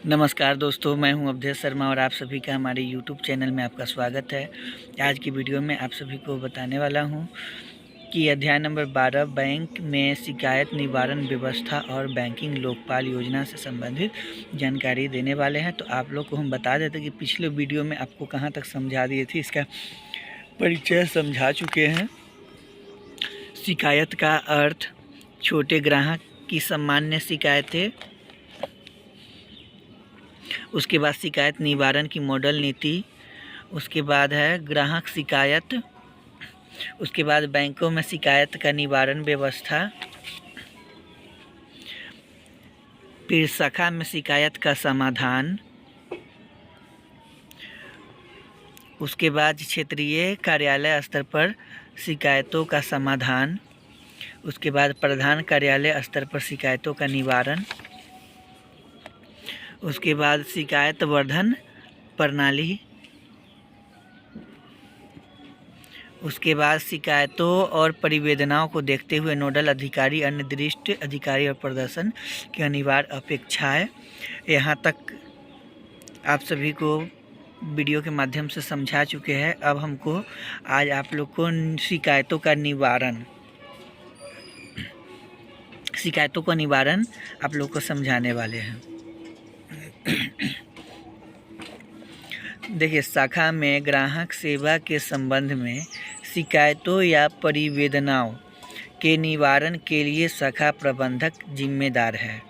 नमस्कार दोस्तों, मैं हूं अवधेश शर्मा और आप सभी का हमारे YouTube चैनल में आपका स्वागत है। आज की वीडियो में आप सभी को बताने वाला हूं कि अध्याय नंबर 12 बैंक में शिकायत निवारण व्यवस्था और बैंकिंग लोकपाल योजना से संबंधित जानकारी देने वाले हैं। तो आप लोग को हम बता देते कि पिछले वीडियो में आपको कहां तक समझा दिए थे, इसका परिचय समझा चुके हैं। शिकायत का अर्थ छोटे ग्राहक की सामान्य शिकायतें, उसके बाद शिकायत निवारण की मॉडल नीति, उसके बाद है ग्राहक शिकायत, उसके बाद बैंकों में शिकायत का निवारण व्यवस्था, फिर शाखा में शिकायत का समाधान, उसके बाद क्षेत्रीय कार्यालय स्तर पर शिकायतों का समाधान, उसके बाद प्रधान कार्यालय स्तर पर शिकायतों का निवारण, उसके बाद शिकायत वर्धन प्रणाली, उसके बाद शिकायतों और परिवेदनाओं को देखते हुए नोडल अधिकारी, अन्य वरिष्ठ अधिकारी और प्रदर्शन की अनिवार्य अपेक्षाएं। यहाँ तक आप सभी को वीडियो के माध्यम से समझा चुके हैं। अब हमको आज आप लोग को शिकायतों का निवारण आप लोग को समझाने वाले हैं। देखिए, शाखा में ग्राहक सेवा के संबंध में शिकायतों या परिवेदनाओं के निवारण के लिए शाखा प्रबंधक जिम्मेदार है।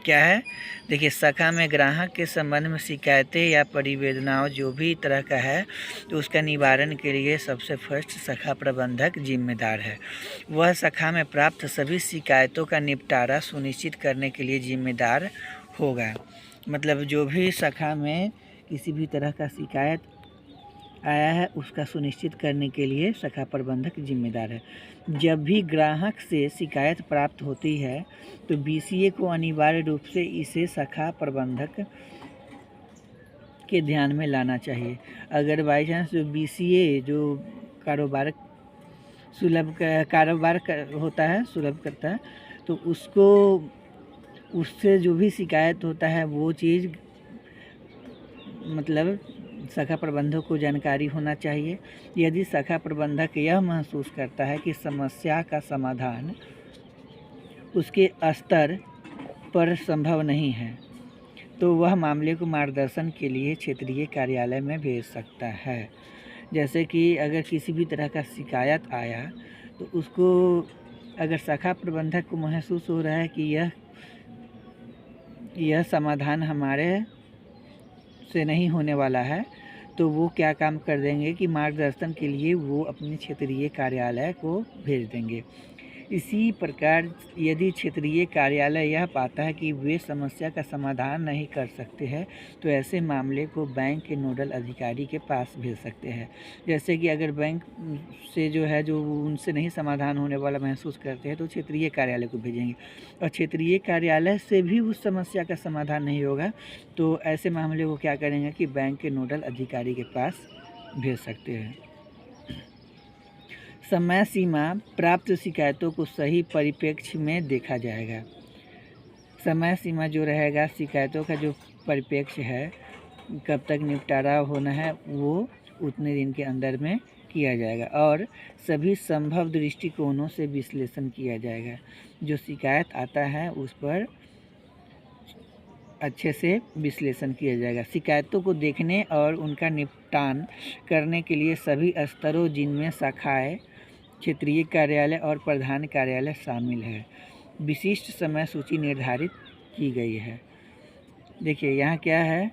क्या है? देखिए, शाखा में ग्राहक के संबंध में शिकायतें या परिवेदनाओं जो भी तरह का है, तो उसका निवारण के लिए सबसे फर्स्ट शाखा प्रबंधक जिम्मेदार है। वह शाखा में प्राप्त सभी शिकायतों का निपटारा सुनिश्चित करने के लिए जिम्मेदार होगा। मतलब जो भी शाखा में किसी भी तरह का शिकायत आया है, उसका सुनिश्चित करने के लिए शाखा प्रबंधक जिम्मेदार है। जब भी ग्राहक से शिकायत प्राप्त होती है तो बीसीए को अनिवार्य रूप से इसे शाखा प्रबंधक के ध्यान में लाना चाहिए। अगर बाई चांस जो बीसीए जो कारोबार होता है, सुलभ करता है, तो उससे जो भी शिकायत होता है वो चीज़ मतलब शाखा प्रबंधक को जानकारी होना चाहिए। यदि शाखा प्रबंधक यह महसूस करता है कि समस्या का समाधान उसके स्तर पर संभव नहीं है, तो वह मामले को मार्गदर्शन के लिए क्षेत्रीय कार्यालय में भेज सकता है। जैसे कि अगर किसी भी तरह का शिकायत आया तो उसको अगर शाखा प्रबंधक को महसूस हो रहा है कि यह समाधान हमारे से नहीं होने वाला है, तो वो क्या काम कर देंगे कि मार्गदर्शन के लिए वो अपने क्षेत्रीय कार्यालय को भेज देंगे। इसी प्रकार यदि क्षेत्रीय कार्यालय यह पाता है कि वे समस्या का समाधान नहीं कर सकते हैं, तो ऐसे मामले को बैंक के नोडल अधिकारी के पास भेज सकते हैं। जैसे कि अगर बैंक से जो उनसे नहीं समाधान होने वाला महसूस करते हैं, तो क्षेत्रीय कार्यालय को भेजेंगे, और क्षेत्रीय कार्यालय से भी उस समस्या का समाधान नहीं होगा, तो ऐसे मामले को क्या करेंगे कि बैंक के नोडल अधिकारी के पास भेज सकते हैं। समय सीमा प्राप्त शिकायतों को सही परिप्रेक्ष्य में देखा जाएगा। समय सीमा जो रहेगा, शिकायतों का जो परिप्रेक्ष्य है, कब तक निपटारा होना है, वो उतने दिन के अंदर में किया जाएगा और सभी संभव दृष्टिकोणों से विश्लेषण किया जाएगा। जो शिकायत आता है उस पर अच्छे से विश्लेषण किया जाएगा। शिकायतों को देखने और उनका निपटान करने के लिए सभी स्तरों, जिनमें शाखाएँ, क्षेत्रीय कार्यालय और प्रधान कार्यालय शामिल है, विशिष्ट समय सूची निर्धारित की गई है। देखिए, यहाँ क्या है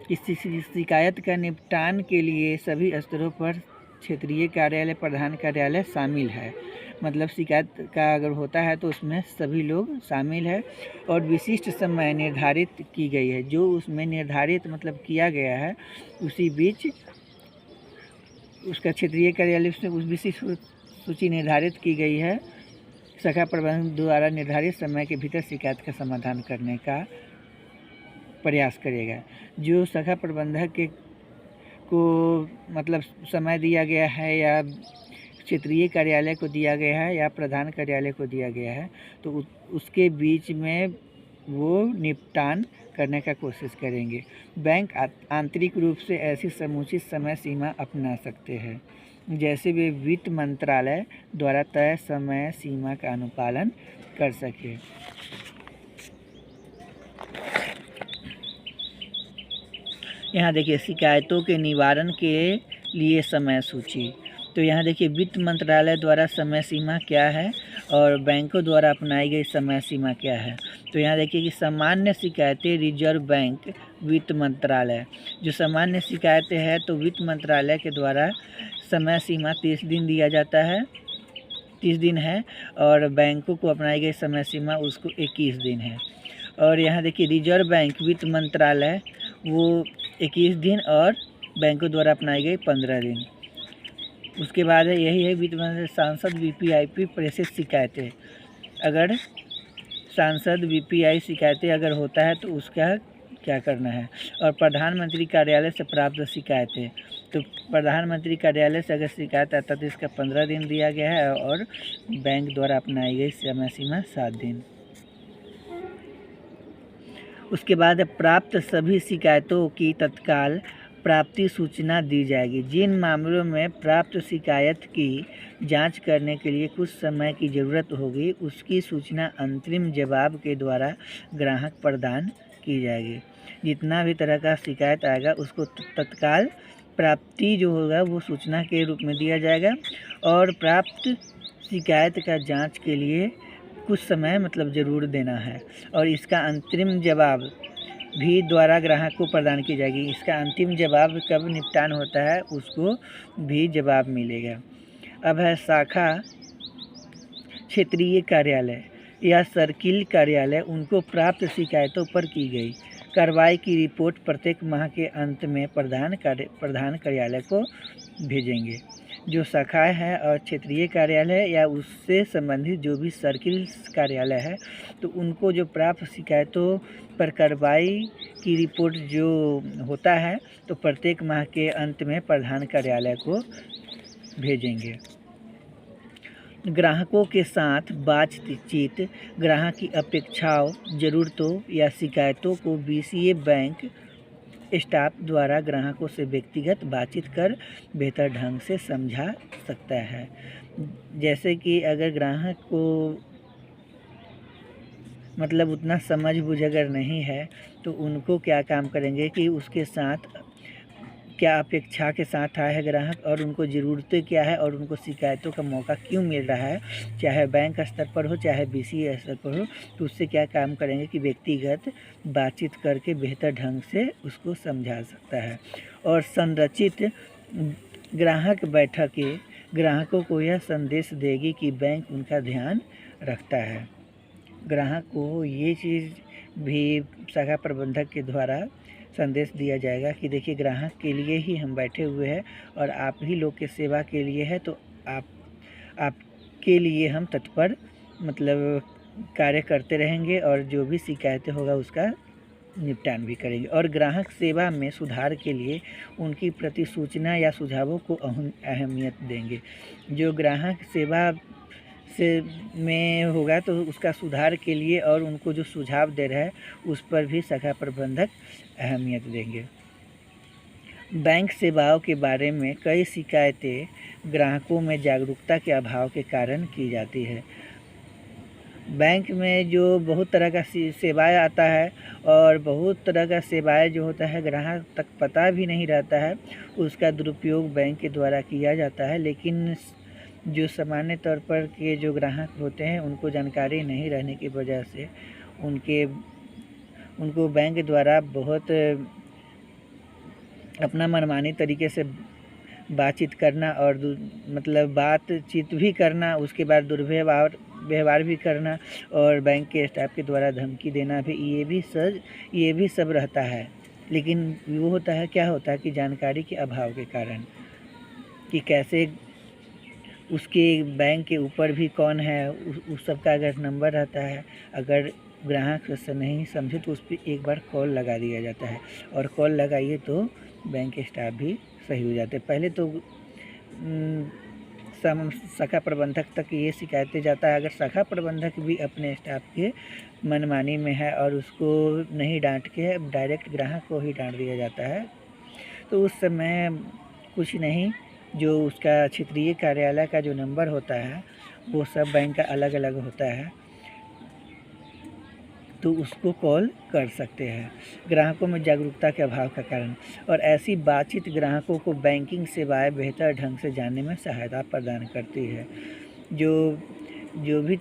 कि शिकायत का निपटान के लिए सभी स्तरों पर क्षेत्रीय कार्यालय, प्रधान कार्यालय शामिल है। मतलब शिकायत का अगर होता है तो उसमें सभी लोग शामिल है और विशिष्ट समय निर्धारित की गई है। जो उसमें निर्धारित मतलब किया गया है, उसी बीच उसका क्षेत्रीय कार्यालय से उस विशिष्ट सूची निर्धारित की गई है। शाखा प्रबंधक द्वारा निर्धारित समय के भीतर शिकायत का समाधान करने का प्रयास करेगा। जो शाखा प्रबंधक को मतलब समय दिया गया है या क्षेत्रीय कार्यालय को दिया गया है या प्रधान कार्यालय को दिया गया है, तो उसके बीच में वो निपटान करने का कोशिश करेंगे। बैंक आंतरिक रूप से ऐसी समुचित समय सीमा अपना सकते हैं जैसे वे वित्त मंत्रालय द्वारा तय समय सीमा का अनुपालन कर सके। यहाँ देखिए शिकायतों के निवारण के लिए समय सूची। तो यहाँ देखिए वित्त मंत्रालय द्वारा समय सीमा क्या है और बैंकों द्वारा अपनाई गई समय सीमा क्या है। तो यहाँ देखिए कि सामान्य शिकायतें रिजर्व बैंक वित्त मंत्रालय। जो सामान्य शिकायतें हैं तो वित्त मंत्रालय के द्वारा समय सीमा 30 दिन दिया जाता है, 30 दिन है, और बैंकों को अपनाई गई समय सीमा उसको 21 दिन है। और यहाँ देखिए रिजर्व बैंक वित्त मंत्रालय वो 21 दिन और बैंकों द्वारा अपनाई गई 15 दिन। उसके बाद है यही है वित्त मंत्रालय सांसद वीपीआईपी प्रेषित शिकायतें। अगर सांसद वीपीआई शिकायतें अगर होता है तो उसका क्या करना है। और प्रधानमंत्री कार्यालय से प्राप्त शिकायतें। तो प्रधानमंत्री कार्यालय से अगर शिकायत आता तो इसका 15 दिन दिया गया है और बैंक द्वारा अपनाई गई समय सीमा 7 दिन। उसके बाद प्राप्त सभी शिकायतों की तत्काल प्राप्ति सूचना दी जाएगी। जिन मामलों में प्राप्त शिकायत की जांच करने के लिए कुछ समय की ज़रूरत होगी उसकी सूचना अंतरिम जवाब के द्वारा ग्राहक प्रदान की जाएगी। जितना भी तरह का शिकायत आएगा उसको तत्काल प्राप्ति जो होगा वो सूचना के रूप में दिया जाएगा। और प्राप्त शिकायत का जांच के लिए कुछ समय मतलब ज़रूर देना है और इसका अंतरिम जवाब भी द्वारा ग्राहक को प्रदान की जाएगी। इसका अंतिम जवाब कब निपटान होता है उसको भी जवाब मिलेगा। अब है शाखा क्षेत्रीय कार्यालय या सर्किल कार्यालय। उनको प्राप्त शिकायतों पर की गई कार्रवाई की रिपोर्ट प्रत्येक माह के अंत में प्रधान कार्यालय को भेजेंगे। जो शाखाएं हैं और क्षेत्रीय कार्यालय या उससे संबंधित जो भी सर्किल कार्यालय है तो उनको जो प्राप्त शिकायतों पर कार्रवाई की रिपोर्ट जो होता है तो प्रत्येक माह के अंत में प्रधान कार्यालय को भेजेंगे। ग्राहकों के साथ बातचीत। ग्राहक की अपेक्षाओं, ज़रूरतों या शिकायतों को बीसीए बैंक स्टाफ द्वारा ग्राहकों से व्यक्तिगत बातचीत कर बेहतर ढंग से समझा सकता है। जैसे कि अगर ग्राहक को मतलब उतना समझ बूझ अगर नहीं है तो उनको क्या काम करेंगे कि उसके साथ क्या अपेक्षा के साथ आया है ग्राहक और उनको ज़रूरतें क्या है और उनको शिकायतों का मौका क्यों मिल रहा है, चाहे बैंक स्तर पर हो चाहे बीसीए स्तर पर हो, तो उससे क्या काम करेंगे कि व्यक्तिगत बातचीत करके बेहतर ढंग से उसको समझा सकता है। और संरचित ग्राहक बैठकें ग्राहकों को यह संदेश देगी कि बैंक उनका ध्यान रखता है। ग्राहक को ये चीज़ भी शाखा प्रबंधक के द्वारा संदेश दिया जाएगा कि देखिए ग्राहक के लिए ही हम बैठे हुए हैं और आप ही लोग के सेवा के लिए है, तो आपके लिए हम तत्पर मतलब कार्य करते रहेंगे और जो भी शिकायतें होगा उसका निपटान भी करेंगे। और ग्राहक सेवा में सुधार के लिए उनकी प्रति सूचना या सुझावों को अहमियत देंगे। जो ग्राहक सेवा से में होगा तो उसका सुधार के लिए और उनको जो सुझाव दे रहा है उस पर भी शाखा प्रबंधक अहमियत देंगे। बैंक सेवाओं के बारे में कई शिकायतें ग्राहकों में जागरूकता के अभाव के कारण की जाती है। बैंक में जो बहुत तरह का सेवाएं आता है और बहुत तरह का सेवाएं जो होता है ग्राहक तक पता भी नहीं रहता है, उसका दुरुपयोग बैंक के द्वारा किया जाता है। लेकिन जो सामान्य तौर पर के जो ग्राहक होते हैं उनको जानकारी नहीं रहने की वजह से उनको बैंक द्वारा बहुत अपना मनमानी तरीके से बातचीत करना और मतलब बातचीत भी करना, उसके बाद दुर्व्यवहार भी करना और बैंक के स्टाफ के द्वारा धमकी देना भी ये भी सब रहता है। लेकिन वो होता है क्या होता है कि जानकारी के अभाव के कारण कि कैसे उसके बैंक के ऊपर भी कौन है उस सब का अगर नंबर रहता है, अगर ग्राहक से नहीं समझे तो उस पर एक बार कॉल लगा दिया जाता है और कॉल लगाइए तो बैंक के स्टाफ भी सही हो जाते हैं। पहले तो शाखा प्रबंधक तक ये शिकायतें जाता है। अगर शाखा प्रबंधक भी अपने स्टाफ के मनमानी में है और उसको नहीं डांट के डायरेक्ट ग्राहक को ही डांट दिया जाता है, तो उस समय कुछ नहीं, जो उसका क्षेत्रीय कार्यालय का जो नंबर होता है वो सब बैंक का अलग अलग होता है, तो उसको कॉल कर सकते हैं। ग्राहकों में जागरूकता के अभाव का कारण, और ऐसी बातचीत ग्राहकों को बैंकिंग सेवाएं बेहतर ढंग से जानने में सहायता प्रदान करती है। जो भी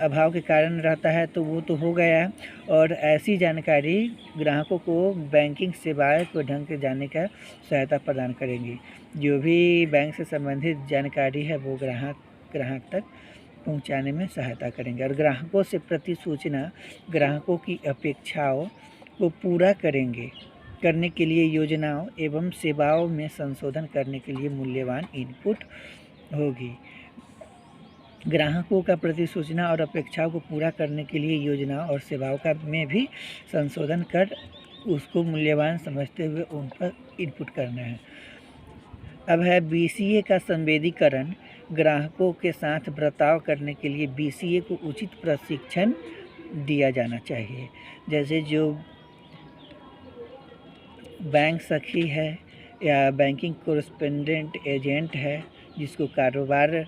अभाव के कारण रहता है तो वो तो हो गया, और ऐसी जानकारी ग्राहकों को बैंकिंग सेवाएं को ढंग से जानने का सहायता प्रदान करेंगी। जो भी बैंक से संबंधित जानकारी है वो ग्राहक तक पहुंचाने में सहायता करेंगे, और ग्राहकों से प्रति सूचना ग्राहकों की अपेक्षाओं को पूरा करने के लिए योजनाओं एवं सेवाओं में संशोधन करने के लिए मूल्यवान इनपुट होगी। ग्राहकों का प्रति सूचना और अपेक्षाओं को पूरा करने के लिए योजनाओं और सेवाओं का में भी संशोधन कर उसको मूल्यवान समझते हुए उन पर इनपुट करना है। अब है BCA का संवेदीकरण। ग्राहकों के साथ बर्ताव करने के लिए BCA को उचित प्रशिक्षण दिया जाना चाहिए। जैसे जो बैंक सखी है या बैंकिंग कोरेस्पोंडेंट एजेंट है, जिसको कारोबार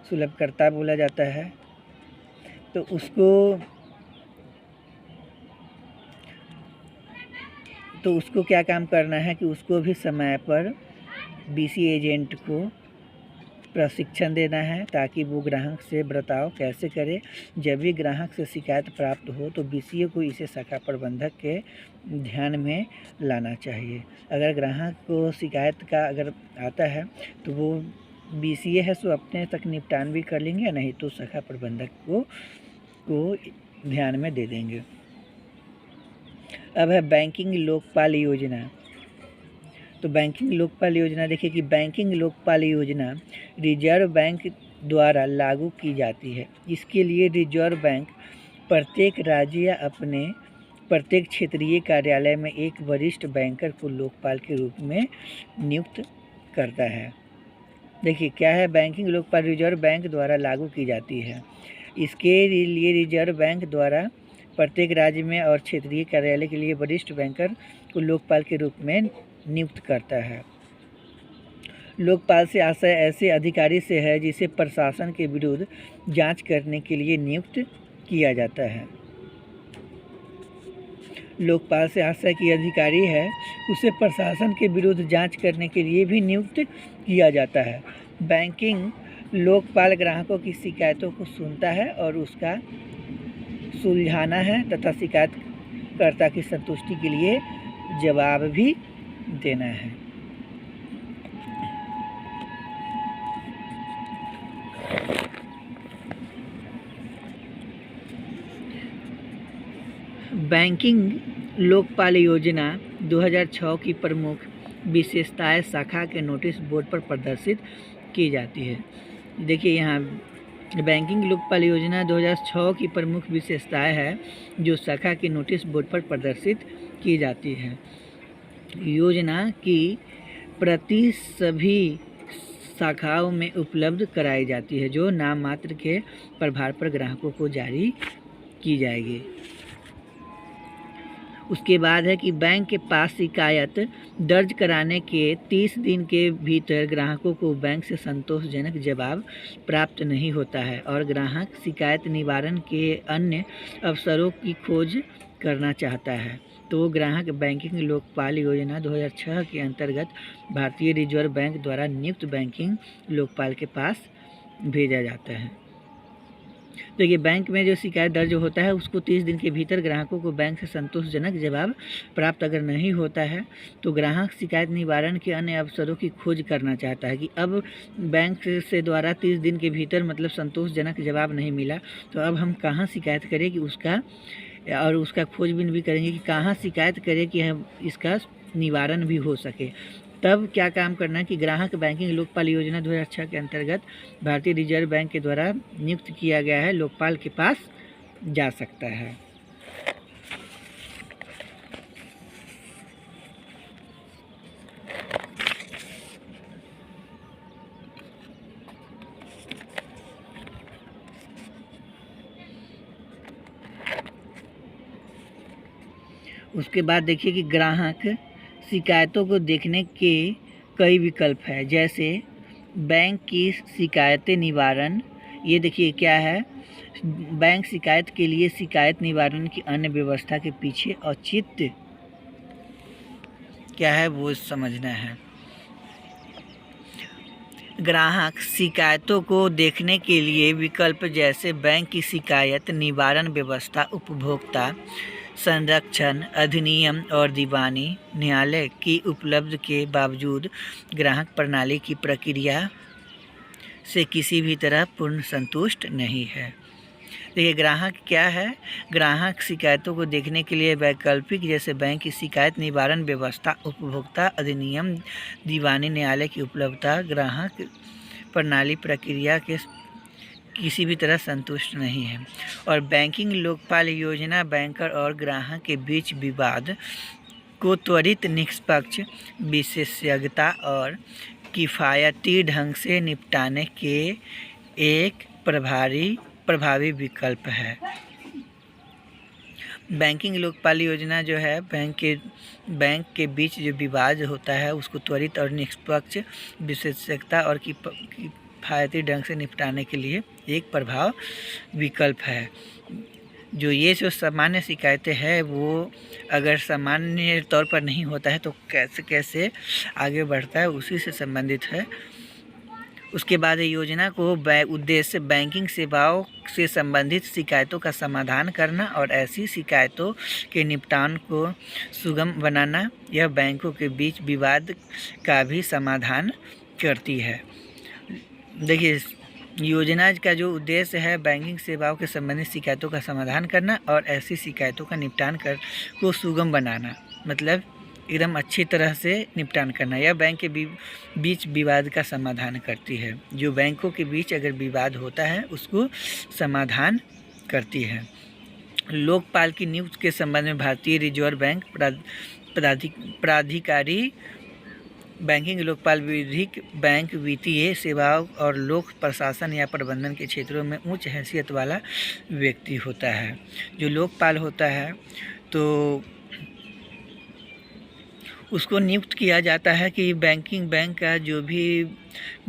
सुलभकर्ता बोला जाता है, तो उसको क्या काम करना है कि उसको भी समय पर BCA एजेंट को प्रशिक्षण देना है, ताकि वो ग्राहक से बर्ताव कैसे करे। जब भी ग्राहक से शिकायत प्राप्त हो तो BCA को इसे शाखा प्रबंधक के ध्यान में लाना चाहिए। अगर ग्राहक को शिकायत का अगर आता है तो वो BCA है सो अपने तक निपटान भी कर लेंगे, या नहीं तो शाखा प्रबंधक को ध्यान में दे देंगे। अब है बैंकिंग लोकपाल योजना। तो बैंकिंग लोकपाल योजना देखिए कि बैंकिंग लोकपाल योजना रिजर्व बैंक द्वारा लागू की जाती है। इसके लिए रिजर्व बैंक प्रत्येक राज्य या अपने प्रत्येक क्षेत्रीय कार्यालय में एक वरिष्ठ बैंकर को लोकपाल के रूप में नियुक्त करता है। देखिए क्या है, बैंकिंग लोकपाल रिजर्व बैंक द्वारा लागू की जाती है। इसके लिए रिजर्व बैंक द्वारा प्रत्येक राज्य में और क्षेत्रीय कार्यालय के लिए वरिष्ठ बैंकर को लोकपाल के रूप में नियुक्त करता है। लोकपाल से आशय ऐसे अधिकारी से है जिसे प्रशासन के विरुद्ध जांच करने के लिए नियुक्त किया जाता है। लोकपाल से आशय की अधिकारी है उसे प्रशासन के विरुद्ध जांच करने के लिए भी नियुक्त किया जाता है। बैंकिंग लोकपाल ग्राहकों की शिकायतों को सुनता है और उसका सुलझाना है तथा शिकायतकर्ता की संतुष्टि के लिए जवाब भी देना है। बैंकिंग लोकपाल योजना 2006 की प्रमुख विशेषताएं शाखा के नोटिस बोर्ड पर प्रदर्शित की जाती है। देखिए यहाँ बैंकिंग लोकपाल योजना 2006 की प्रमुख विशेषताएं है जो शाखा के नोटिस बोर्ड पर प्रदर्शित की जाती है। योजना की प्रति सभी शाखाओं में उपलब्ध कराई जाती है, जो नाम मात्र के प्रभार पर ग्राहकों को जारी की जाएगी। उसके बाद है कि बैंक के पास शिकायत दर्ज कराने के 30 दिन के भीतर ग्राहकों को बैंक से संतोषजनक जवाब प्राप्त नहीं होता है और ग्राहक शिकायत निवारण के अन्य अवसरों की खोज करना चाहता है तो ग्राहक बैंकिंग लोकपाल योजना 2006 के अंतर्गत भारतीय रिजर्व बैंक द्वारा नियुक्त बैंकिंग लोकपाल के पास भेजा जाता है। देखिए बैंक में जो शिकायत दर्ज होता है उसको 30 दिन के भीतर ग्राहकों को बैंक से संतोषजनक जवाब प्राप्त अगर नहीं होता है तो ग्राहक शिकायत निवारण के अन्य अवसरों की खोज करना चाहता है कि अब बैंक से द्वारा 30 दिन के भीतर मतलब संतोषजनक जवाब नहीं मिला तो अब हम कहाँ शिकायत करें कि उसका खोजबीन भी करेंगे कि कहाँ शिकायत करें कि हम इसका निवारण भी हो सके। तब क्या काम करना है कि ग्राहक बैंकिंग लोकपाल योजना 2006 के अंतर्गत भारतीय रिजर्व बैंक के द्वारा नियुक्त किया गया है लोकपाल के पास जा सकता है। उसके बाद देखिए कि ग्राहक शिकायतों को देखने के कई विकल्प है, जैसे बैंक की शिकायतें निवारण। ये देखिए क्या है, बैंक शिकायत के लिए शिकायत निवारण की अन्य व्यवस्था के पीछे औचित्य क्या है वो समझना है। ग्राहक शिकायतों को देखने के लिए विकल्प जैसे बैंक की शिकायत निवारण व्यवस्था, उपभोक्ता संरक्षण अधिनियम और दीवानी न्यायालय की उपलब्ध के बावजूद ग्राहक प्रणाली की प्रक्रिया से किसी भी तरह पूर्ण संतुष्ट नहीं है। देखिए ग्राहक क्या है, ग्राहक शिकायतों को देखने के लिए वैकल्पिक जैसे बैंक की शिकायत निवारण व्यवस्था, उपभोक्ता अधिनियम, दीवानी न्यायालय की उपलब्धता ग्राहक प्रणाली प्रक्रिया के किसी भी तरह संतुष्ट नहीं है। और बैंकिंग लोकपाल योजना बैंकर और ग्राहक के बीच विवाद को त्वरित, निष्पक्ष, विशेषज्ञता और किफ़ायती ढंग से निपटाने के एक प्रभावी विकल्प है। बैंकिंग लोकपाल योजना जो है बैंक के बीच जो विवाद होता है उसको त्वरित और निष्पक्ष, विशेषज्ञता और किफ़ायती ढंग से निपटाने के लिए एक प्रभाव विकल्प है। जो ये जो सामान्य शिकायतें हैं वो अगर सामान्य तौर पर नहीं होता है तो कैसे आगे बढ़ता है उसी से संबंधित है। उसके बाद योजना को उद्देश्य बैंकिंग सेवाओं से संबंधित शिकायतों का समाधान करना और ऐसी शिकायतों के निपटान को सुगम बनाना। यह बैंकों के बीच विवाद का भी समाधान करती है। देखिए योजना का जो उद्देश्य है बैंकिंग सेवाओं के संबंधित शिकायतों का समाधान करना और ऐसी शिकायतों का निपटान को सुगम बनाना, मतलब एकदम अच्छी तरह से निपटान करना। यह बैंक के बीच विवाद का समाधान करती है। जो बैंकों के बीच अगर विवाद होता है उसको समाधान करती है। लोकपाल की नियुक्ति के संबंध में भारतीय रिजर्व बैंक प्राधिकारी बैंकिंग लोकपाल विधिक बैंक वित्तीय सेवाओं और लोक प्रशासन या प्रबंधन के क्षेत्रों में उच्च हैसियत वाला व्यक्ति होता है। जो लोकपाल होता है तो उसको नियुक्त किया जाता है कि बैंक का जो भी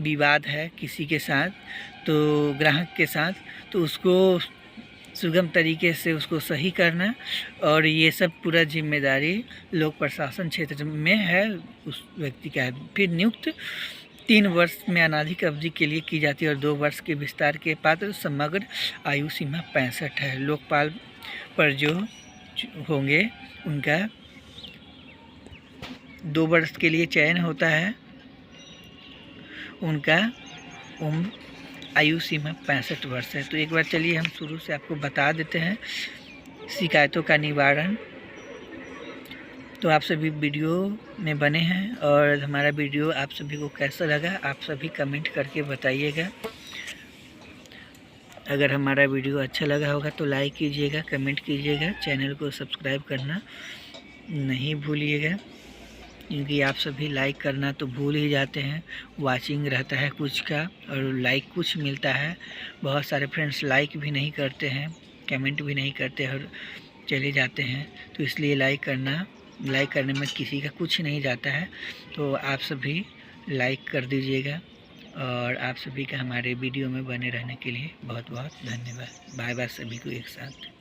विवाद है किसी के साथ, तो ग्राहक के साथ, तो उसको सुगम तरीके से उसको सही करना और ये सब पूरा जिम्मेदारी लोक प्रशासन क्षेत्र में है उस व्यक्ति का है। फिर नियुक्त 3 वर्ष में अनाधिक अवधि के लिए की जाती है और 2 वर्ष के विस्तार के पात्र समग्र आयु सीमा 65 है। लोकपाल पर जो होंगे उनका 2 वर्ष के लिए चयन होता है, उनका उम्र आयु सीमा 65 वर्ष है। तो एक बार चलिए हम शुरू से आपको बता देते हैं शिकायतों का निवारण। तो आप सभी वीडियो में बने हैं और हमारा वीडियो आप सभी को कैसा लगा आप सभी कमेंट करके बताइएगा। अगर हमारा वीडियो अच्छा लगा होगा तो लाइक कीजिएगा, कमेंट कीजिएगा, चैनल को सब्सक्राइब करना नहीं भूलिएगा, क्योंकि आप सभी लाइक करना तो भूल ही जाते हैं। वाचिंग रहता है कुछ का और लाइक कुछ मिलता है। बहुत सारे फ्रेंड्स लाइक भी नहीं करते हैं, कमेंट भी नहीं करते और चले जाते हैं। तो इसलिए लाइक करने में किसी का कुछ नहीं जाता है। तो आप सभी लाइक कर दीजिएगा और आप सभी का हमारे वीडियो में बने रहने के लिए बहुत बहुत धन्यवाद। बाय बाय सभी को एक साथ।